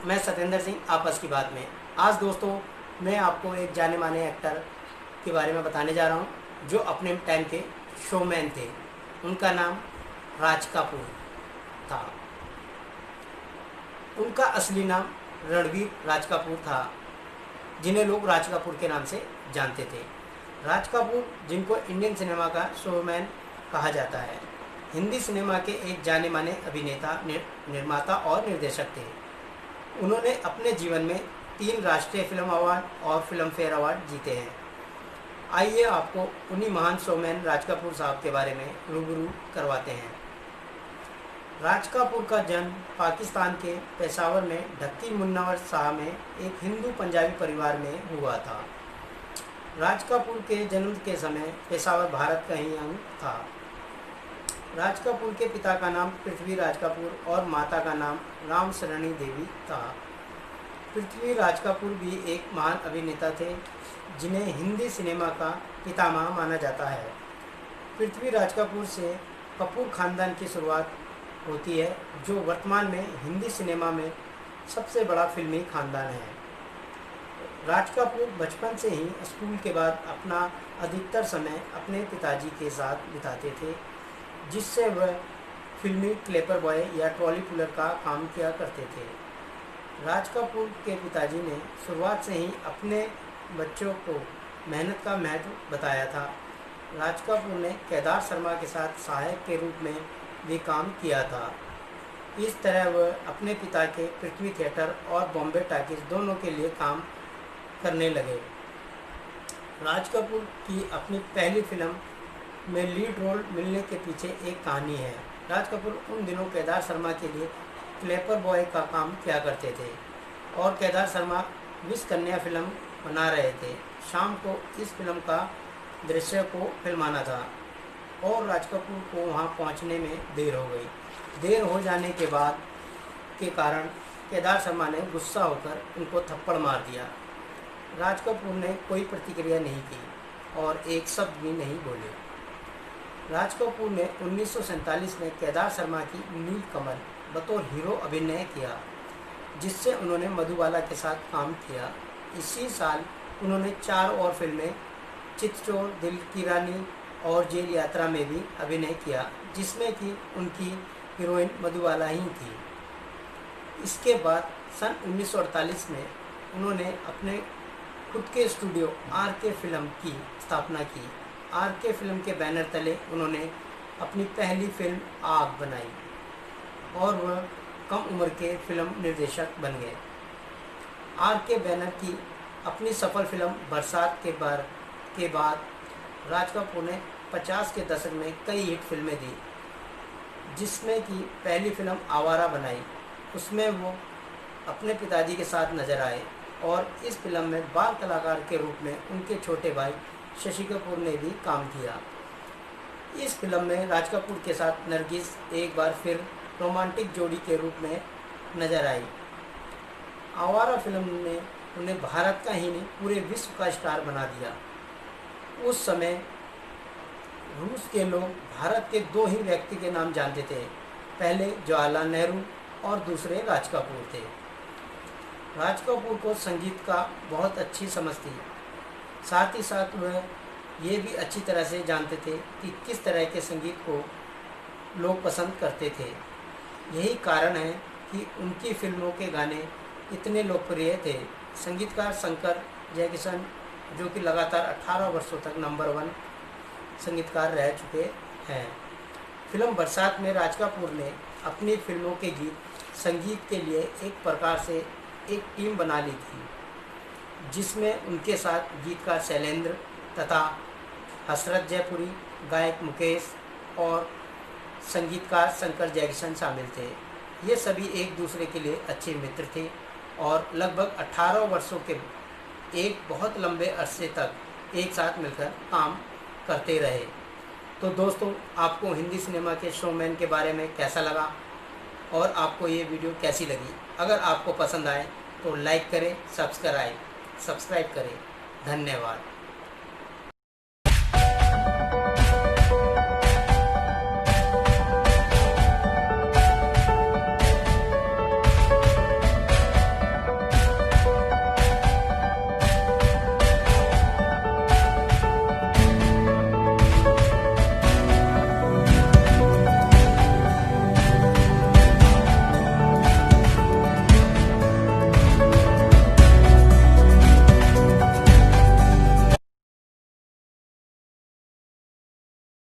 मैं सत्येंद्र सिंह आपस की बात में। आज दोस्तों मैं आपको एक जाने माने एक्टर के बारे में बताने जा रहा हूँ जो अपने टाइम के शोमैन थे। उनका नाम राज कपूर था। उनका असली नाम रणवीर राज कपूर था, जिन्हें लोग राज कपूर के नाम से जानते थे। राज कपूर, जिनको इंडियन सिनेमा का शोमैन कहा जाता है, हिंदी सिनेमा के एक जाने माने अभिनेता, निर्माता और निर्देशक थे। उन्होंने अपने जीवन में 3 राष्ट्रीय फिल्म अवार्ड और फिल्म फेयर अवार्ड जीते हैं। आइए आपको उन्हीं महान शोमैन राज कपूर साहब के बारे में रूबरू करवाते हैं। राज कपूर का जन्म पाकिस्तान के पेशावर में ढक्की मुन्नावर शाह में एक हिंदू पंजाबी परिवार में हुआ था। राज कपूर के जन्म के समय पेशावर भारत का ही अंग था। राज कपूर के पिता का नाम पृथ्वी राज कपूर और माता का नाम रामशरणी देवी था। पृथ्वी राज कपूर भी एक महान अभिनेता थे, जिन्हें हिंदी सिनेमा का पितामह माना जाता है। पृथ्वी राज कपूर से कपूर खानदान की शुरुआत होती है, जो वर्तमान में हिंदी सिनेमा में सबसे बड़ा फिल्मी खानदान है। राज कपूर बचपन से ही स्कूल के बाद अपना अधिकतर समय अपने पिताजी के साथ बिताते थे, जिससे वह फिल्मी क्लेपर बॉय या ट्रॉली पुलर का काम किया करते थे। राज कपूर के पिताजी ने शुरुआत से ही अपने बच्चों को मेहनत का महत्व बताया था। राज कपूर ने केदार शर्मा के साथ सहायक के रूप में भी काम किया था। इस तरह वह अपने पिता के पृथ्वी थिएटर और बॉम्बे टॉकीज दोनों के लिए काम करने लगे। राज कपूर की अपनी पहली फिल्म में लीड रोल मिलने के पीछे एक कहानी है। राज कपूर उन दिनों केदार शर्मा के लिए क्लेपर बॉय का काम किया करते थे और केदार शर्मा विष कन्या फिल्म बना रहे थे। शाम को इस फिल्म का दृश्य को फिल्माना था और राज कपूर को वहां पहुंचने में देर हो गई। देर हो जाने के बाद के कारण केदार शर्मा ने गुस्सा होकर उनको थप्पड़ मार दिया। राज कपूर ने कोई प्रतिक्रिया नहीं की और एक शब्द भी नहीं बोले। राज कपूर ने 1947 में केदार शर्मा की नीलकमल बतौर हीरो अभिनय किया, जिससे उन्होंने मधुबाला के साथ काम किया। इसी साल उन्होंने 4 और फिल्में चितचोर, दिल की रानी और जेल यात्रा में भी अभिनय किया, जिसमें कि उनकी हीरोइन मधुबाला ही थी। इसके बाद सन 1948 में उन्होंने अपने खुद के स्टूडियो RK फिल्म की स्थापना की। RK फिल्म के बैनर तले उन्होंने अपनी पहली फिल्म आग बनाई और वह कम उम्र के फिल्म निर्देशक बन गए। RK बैनर की अपनी सफल फिल्म बरसात के बाद राज कपूर ने 50 के दशक में कई हिट फिल्में दी, जिसमें कि पहली फिल्म आवारा बनाई। उसमें वो अपने पिताजी के साथ नजर आए और इस फिल्म में बाल कलाकार के रूप में उनके छोटे भाई शशि कपूर ने भी काम किया। इस फिल्म में राज कपूर के साथ नरगिस एक बार फिर रोमांटिक जोड़ी के रूप में नजर आई। आवारा फिल्म ने उन्हें भारत का ही नहीं पूरे विश्व का स्टार बना दिया। उस समय रूस के लोग भारत के 2 ही व्यक्ति के नाम जानते थे, पहले जवाहरलाल नेहरू और दूसरे राज कपूर थे। राज कपूर को संगीत का बहुत अच्छी समझ थी, साथ ही साथ वह ये भी अच्छी तरह से जानते थे कि किस तरह के संगीत को लोग पसंद करते थे। यही कारण है कि उनकी फिल्मों के गाने इतने लोकप्रिय थे। संगीतकार शंकर जयकिशन, जो कि लगातार 18 वर्षों तक नंबर 1 संगीतकार रह चुके हैं। फिल्म बरसात में राज कपूर ने अपनी फिल्मों के गीत संगीत के लिए एक प्रकार से एक टीम बना ली थी, जिसमें उनके साथ गीतकार शैलेंद्र तथा हसरत जयपुरी, गायक मुकेश और संगीतकार शंकर जयकिशन शामिल थे। ये सभी एक दूसरे के लिए अच्छे मित्र थे और लगभग 18 वर्षों के एक बहुत लंबे अरसे तक एक साथ मिलकर काम करते रहे। तो दोस्तों, आपको हिंदी सिनेमा के शोमैन के बारे में कैसा लगा और आपको ये वीडियो कैसी लगी? अगर आपको पसंद आए तो लाइक करें, सब्सक्राइब करें। धन्यवाद।